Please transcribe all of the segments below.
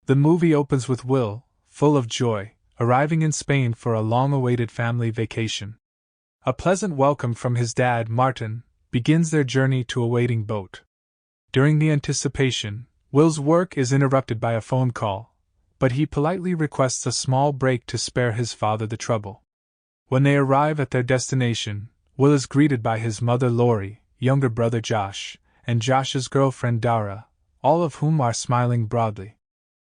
The movie opens with Will, full of joy, arriving in Spain for a long-awaited family vacation. A pleasant welcome from his dad, Martin, begins their journey to a waiting boat. During the anticipation, Will's work is interrupted by a phone call, but he politely requests a small break to spare his father the trouble. When they arrive at their destination, Will is greeted by his mother Lori, younger brother Josh, and Josh's girlfriend Dara, all of whom are smiling broadly.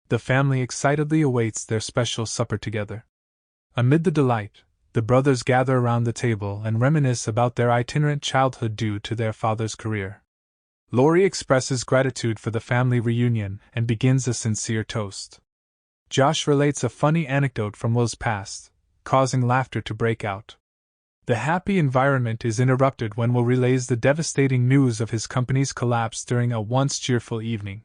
The family excitedly awaits their special supper together. Amid the delight, the brothers gather around the table and reminisce about their itinerant childhood due to their father's career. Lori expresses gratitude for the family reunion and begins a sincere toast. Josh relates a funny anecdote from Will's past, causing laughter to break out. The happy environment is interrupted when Will relays the devastating news of his company's collapse during a once cheerful evening.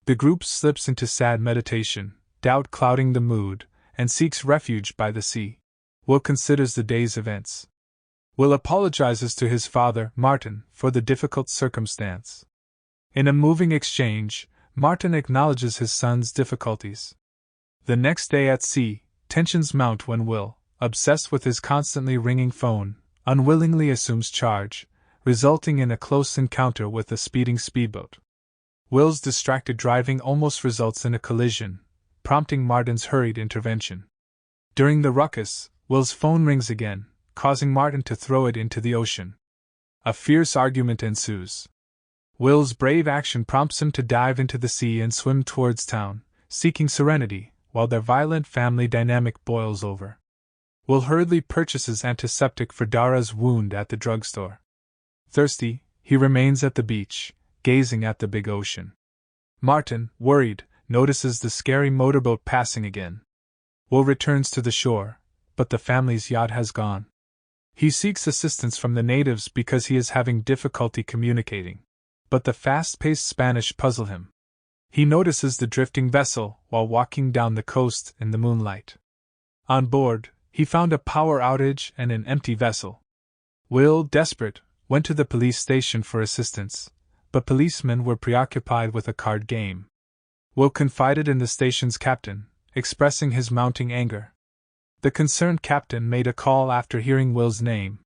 The group slips into sad meditation, doubt clouding the mood, and seeks refuge by the sea. Will considers the day's events. Will apologizes to his father, Martin, for the difficult circumstance. In a moving exchange, Martin acknowledges his son's difficulties. The next day at sea, tensions mount when Will, obsessed with his constantly ringing phone, unwillingly assumes charge, resulting in a close encounter with a speeding speedboat. Will's distracted driving almost results in a collision, prompting Martin's hurried intervention. During the ruckus, Will's phone rings again, causing Martin to throw it into the ocean. A fierce argument ensues. Will's brave action prompts him to dive into the sea and swim towards town, seeking serenity, while their violent family dynamic boils over. Will hurriedly purchases antiseptic for Dara's wound at the drugstore. Thirsty, he remains at the beach, gazing at the big ocean. Martin, worried, notices the scary motorboat passing again. Will returns to the shore, but the family's yacht has gone. He seeks assistance from the natives because he is having difficulty communicating, but the fast-paced Spanish puzzle him. He notices the drifting vessel while walking down the coast in the moonlight. On board, he found a power outage and an empty vessel. Will, desperate, went to the police station for assistance, but policemen were preoccupied with a card game. Will confided in the station's captain, expressing his mounting anger. The concerned captain made a call after hearing Will's name.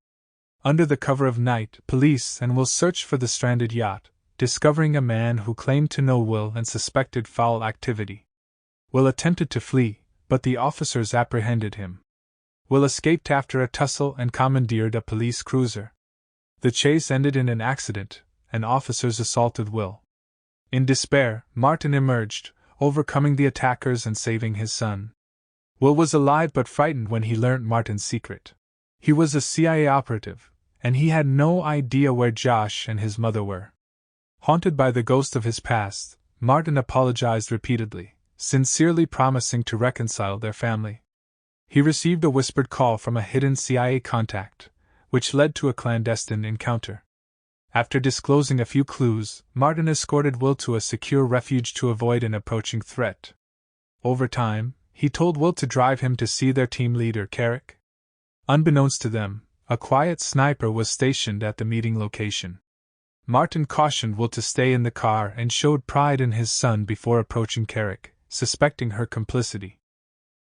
Under the cover of night, police and Will searched for the stranded yacht, discovering a man who claimed to know Will and suspected foul activity. Will attempted to flee, but the officers apprehended him. Will escaped after a tussle and commandeered a police cruiser. The chase ended in an accident, and officers assaulted Will. In despair, Martin emerged, overcoming the attackers and saving his son. Will was alive but frightened when he learnt Martin's secret. He was a CIA operative, and he had no idea where Josh and his mother were. Haunted by the ghost of his past, Martin apologized repeatedly, sincerely promising to reconcile their family. He received a whispered call from a hidden CIA contact, which led to a clandestine encounter. After disclosing a few clues, Martin escorted Will to a secure refuge to avoid an approaching threat. Over time, he told Will to drive him to see their team leader, Carrick. Unbeknownst to them, a quiet sniper was stationed at the meeting location. Martin cautioned Will to stay in the car and showed pride in his son before approaching Carrick, suspecting her complicity.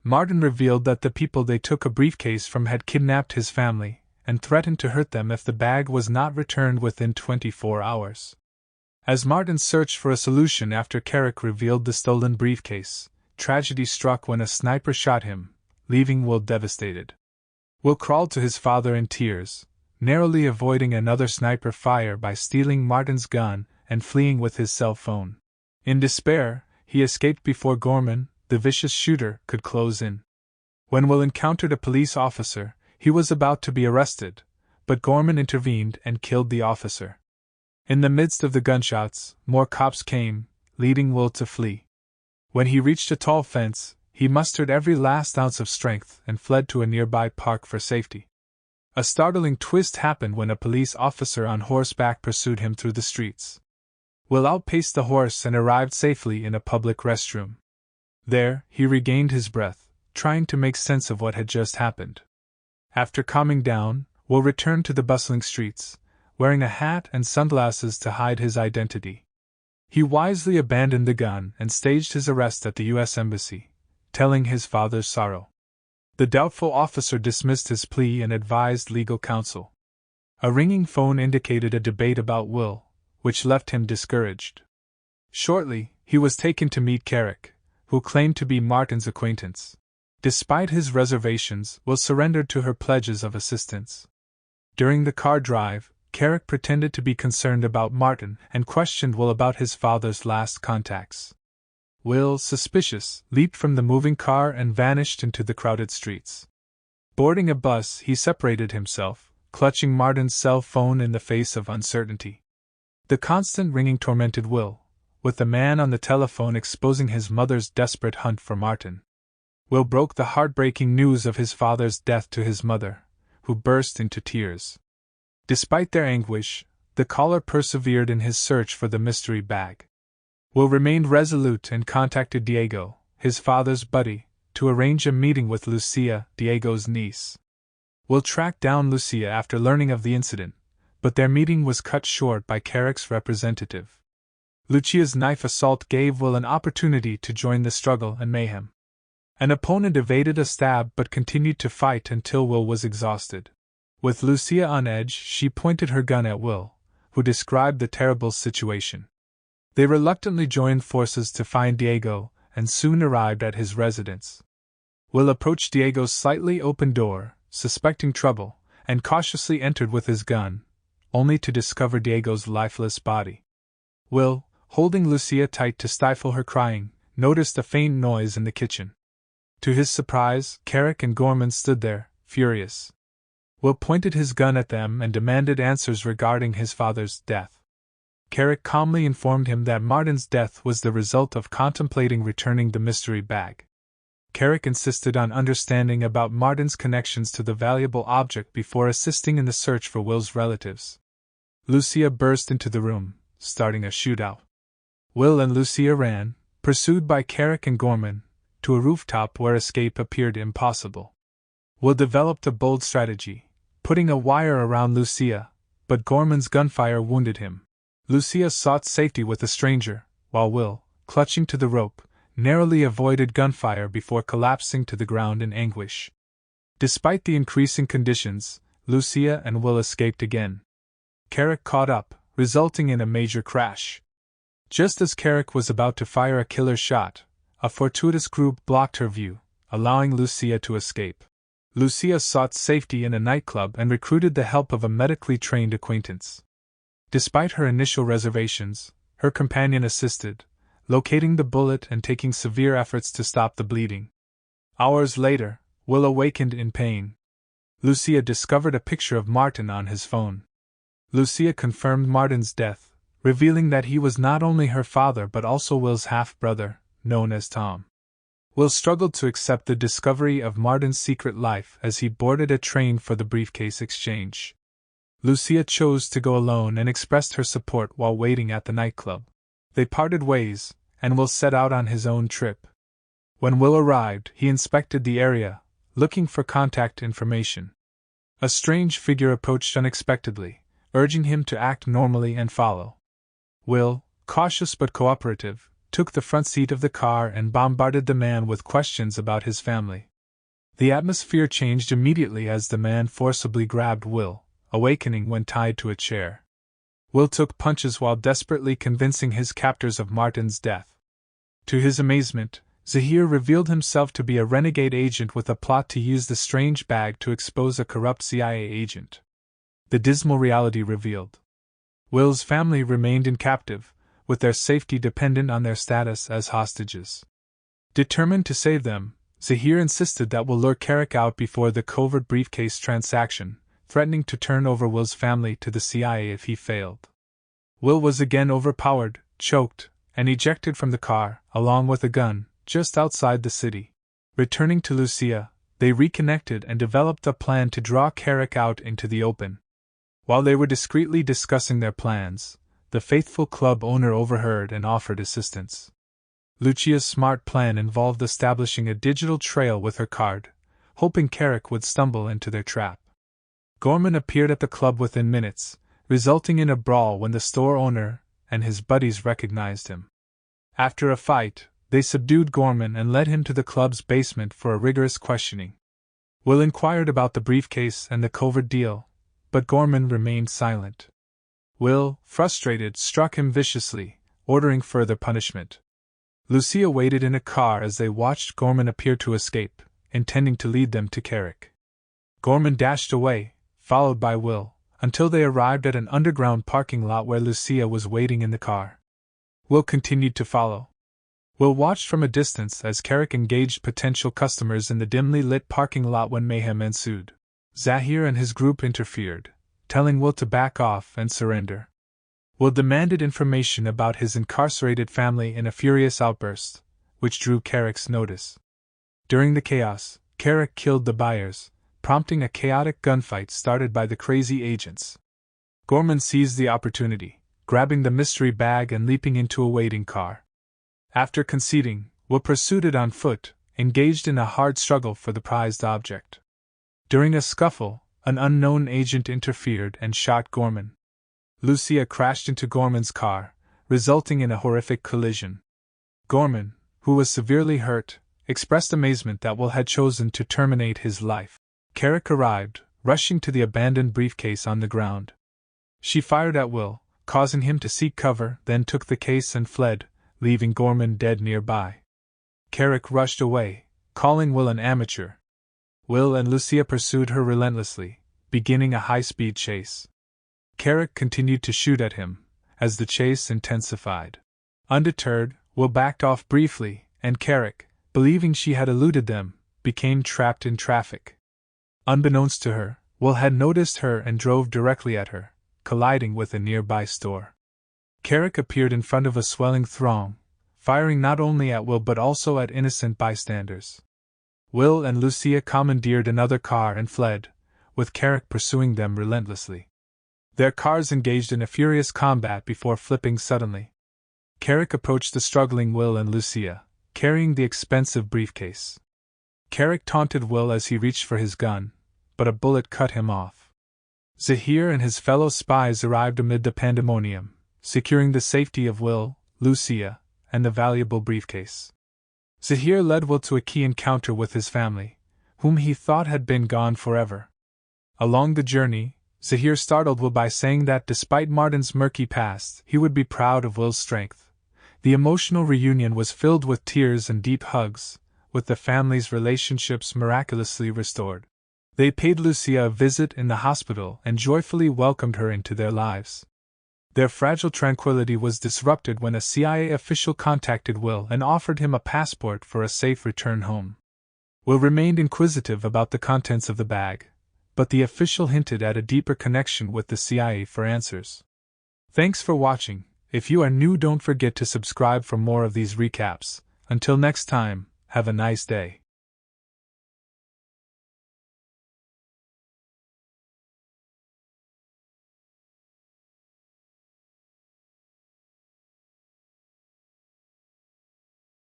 Martin revealed that the people they took a briefcase from had kidnapped his family, and threatened to hurt them if the bag was not returned within 24 hours. As Martin searched for a solution after Carrick revealed the stolen briefcase, tragedy struck when a sniper shot him, leaving Will devastated. Will crawled to his father in tears, narrowly avoiding another sniper fire by stealing Martin's gun and fleeing with his cell phone. In despair, he escaped before Gorman, the vicious shooter, could close in. When Will encountered a police officer, he was about to be arrested, but Gorman intervened and killed the officer. In the midst of the gunshots, more cops came, leading Will to flee. When he reached a tall fence, he mustered every last ounce of strength and fled to a nearby park for safety. A startling twist happened when a police officer on horseback pursued him through the streets. Will outpaced the horse and arrived safely in a public restroom. There, he regained his breath, trying to make sense of what had just happened. After calming down, Will returned to the bustling streets, wearing a hat and sunglasses to hide his identity. He wisely abandoned the gun and staged his arrest at the U.S. Embassy, telling his father's sorrow. The doubtful officer dismissed his plea and advised legal counsel. A ringing phone indicated a debate about Will, which left him discouraged. Shortly, he was taken to meet Carrick, who claimed to be Martin's acquaintance. Despite his reservations, Will surrendered to her pledges of assistance. During the car drive, Carrick pretended to be concerned about Martin and questioned Will about his father's last contacts. Will, suspicious, leaped from the moving car and vanished into the crowded streets. Boarding a bus, he separated himself, clutching Martin's cell phone in the face of uncertainty. The constant ringing tormented Will, with the man on the telephone exposing his mother's desperate hunt for Martin. Will broke the heartbreaking news of his father's death to his mother, who burst into tears. Despite their anguish, the caller persevered in his search for the mystery bag. Will remained resolute and contacted Diego, his father's buddy, to arrange a meeting with Lucia, Diego's niece. Will tracked down Lucia after learning of the incident, but their meeting was cut short by Carrick's representative. Lucia's knife assault gave Will an opportunity to join the struggle and mayhem. An opponent evaded a stab but continued to fight until Will was exhausted. With Lucia on edge, she pointed her gun at Will, who described the terrible situation. They reluctantly joined forces to find Diego, and soon arrived at his residence. Will approached Diego's slightly open door, suspecting trouble, and cautiously entered with his gun, only to discover Diego's lifeless body. Will, holding Lucia tight to stifle her crying, noticed a faint noise in the kitchen. To his surprise, Carrick and Gorman stood there, furious. Will pointed his gun at them and demanded answers regarding his father's death. Carrick calmly informed him that Martin's death was the result of contemplating returning the mystery bag. Carrick insisted on understanding about Martin's connections to the valuable object before assisting in the search for Will's relatives. Lucia burst into the room, starting a shootout. Will and Lucia ran, pursued by Carrick and Gorman, to a rooftop where escape appeared impossible. Will developed a bold strategy, putting a wire around Lucia, but Gorman's gunfire wounded him. Lucia sought safety with a stranger, while Will, clutching to the rope, narrowly avoided gunfire before collapsing to the ground in anguish. Despite the increasing conditions, Lucia and Will escaped again. Carrick caught up, resulting in a major crash. Just as Carrick was about to fire a killer shot, a fortuitous group blocked her view, allowing Lucia to escape. Lucia sought safety in a nightclub and recruited the help of a medically trained acquaintance. Despite her initial reservations, her companion assisted, locating the bullet and taking severe efforts to stop the bleeding. Hours later, Will awakened in pain. Lucia discovered a picture of Martin on his phone. Lucia confirmed Martin's death, revealing that he was not only her father but also Will's half-brother, known as Tom. Will struggled to accept the discovery of Martin's secret life as he boarded a train for the briefcase exchange. Lucia chose to go alone and expressed her support while waiting at the nightclub. They parted ways, and Will set out on his own trip. When Will arrived, he inspected the area, looking for contact information. A strange figure approached unexpectedly, urging him to act normally and follow. Will, cautious but cooperative, took the front seat of the car and bombarded the man with questions about his family. The atmosphere changed immediately as the man forcibly grabbed Will, awakening when tied to a chair. Will took punches while desperately convincing his captors of Martin's death. To his amazement, Zahir revealed himself to be a renegade agent with a plot to use the strange bag to expose a corrupt CIA agent. The dismal reality revealed. Will's family remained captive, with their safety dependent on their status as hostages. Determined to save them, Zahir insisted that Will lure Carrick out before the covert briefcase transaction, threatening to turn over Will's family to the CIA if he failed. Will was again overpowered, choked, and ejected from the car, along with a gun, just outside the city. Returning to Lucia, they reconnected and developed a plan to draw Carrick out into the open. While they were discreetly discussing their plans, the faithful club owner overheard and offered assistance. Lucia's smart plan involved establishing a digital trail with her card, hoping Carrick would stumble into their trap. Gorman appeared at the club within minutes, resulting in a brawl when the store owner and his buddies recognized him. After a fight, they subdued Gorman and led him to the club's basement for a rigorous questioning. Will inquired about the briefcase and the covert deal, but Gorman remained silent. Will, frustrated, struck him viciously, ordering further punishment. Lucia waited in a car as they watched Gorman appear to escape, intending to lead them to Carrick. Gorman dashed away, followed by Will, until they arrived at an underground parking lot where Lucia was waiting in the car. Will continued to follow. Will watched from a distance as Carrick engaged potential customers in the dimly lit parking lot when mayhem ensued. Zahir and his group interfered, telling Will to back off and surrender. Will demanded information about his incarcerated family in a furious outburst, which drew Carrick's notice. During the chaos, Carrick killed the buyers, prompting a chaotic gunfight started by the crazy agents. Gorman seized the opportunity, grabbing the mystery bag and leaping into a waiting car. After conceding, Will pursued it on foot, engaged in a hard struggle for the prized object. During a scuffle, an unknown agent interfered and shot Gorman. Lucia crashed into Gorman's car, resulting in a horrific collision. Gorman, who was severely hurt, expressed amazement that Will had chosen to terminate his life. Carrick arrived, rushing to the abandoned briefcase on the ground. She fired at Will, causing him to seek cover, then took the case and fled, leaving Gorman dead nearby. Carrick rushed away, calling Will an amateur. Will and Lucia pursued her relentlessly, beginning a high-speed chase. Carrick continued to shoot at him, as the chase intensified. Undeterred, Will backed off briefly, and Carrick, believing she had eluded them, became trapped in traffic. Unbeknownst to her, Will had noticed her and drove directly at her, colliding with a nearby store. Carrick appeared in front of a swelling throng, firing not only at Will but also at innocent bystanders. Will and Lucia commandeered another car and fled, with Carrick pursuing them relentlessly. Their cars engaged in a furious combat before flipping suddenly. Carrick approached the struggling Will and Lucia, carrying the expensive briefcase. Carrick taunted Will as he reached for his gun, but a bullet cut him off. Zahir and his fellow spies arrived amid the pandemonium, securing the safety of Will, Lucia, and the valuable briefcase. Zahir led Will to a key encounter with his family, whom he thought had been gone forever. Along the journey, Zahir startled Will by saying that despite Martin's murky past, he would be proud of Will's strength. The emotional reunion was filled with tears and deep hugs, with the family's relationships miraculously restored. They paid Lucia a visit in the hospital and joyfully welcomed her into their lives. Their fragile tranquility was disrupted when a CIA official contacted Will and offered him a passport for a safe return home. Will remained inquisitive about the contents of the bag, but the official hinted at a deeper connection with the CIA for answers. Thanks for watching. If you are new, don't forget to subscribe for more of these recaps. Until next time, have a nice day.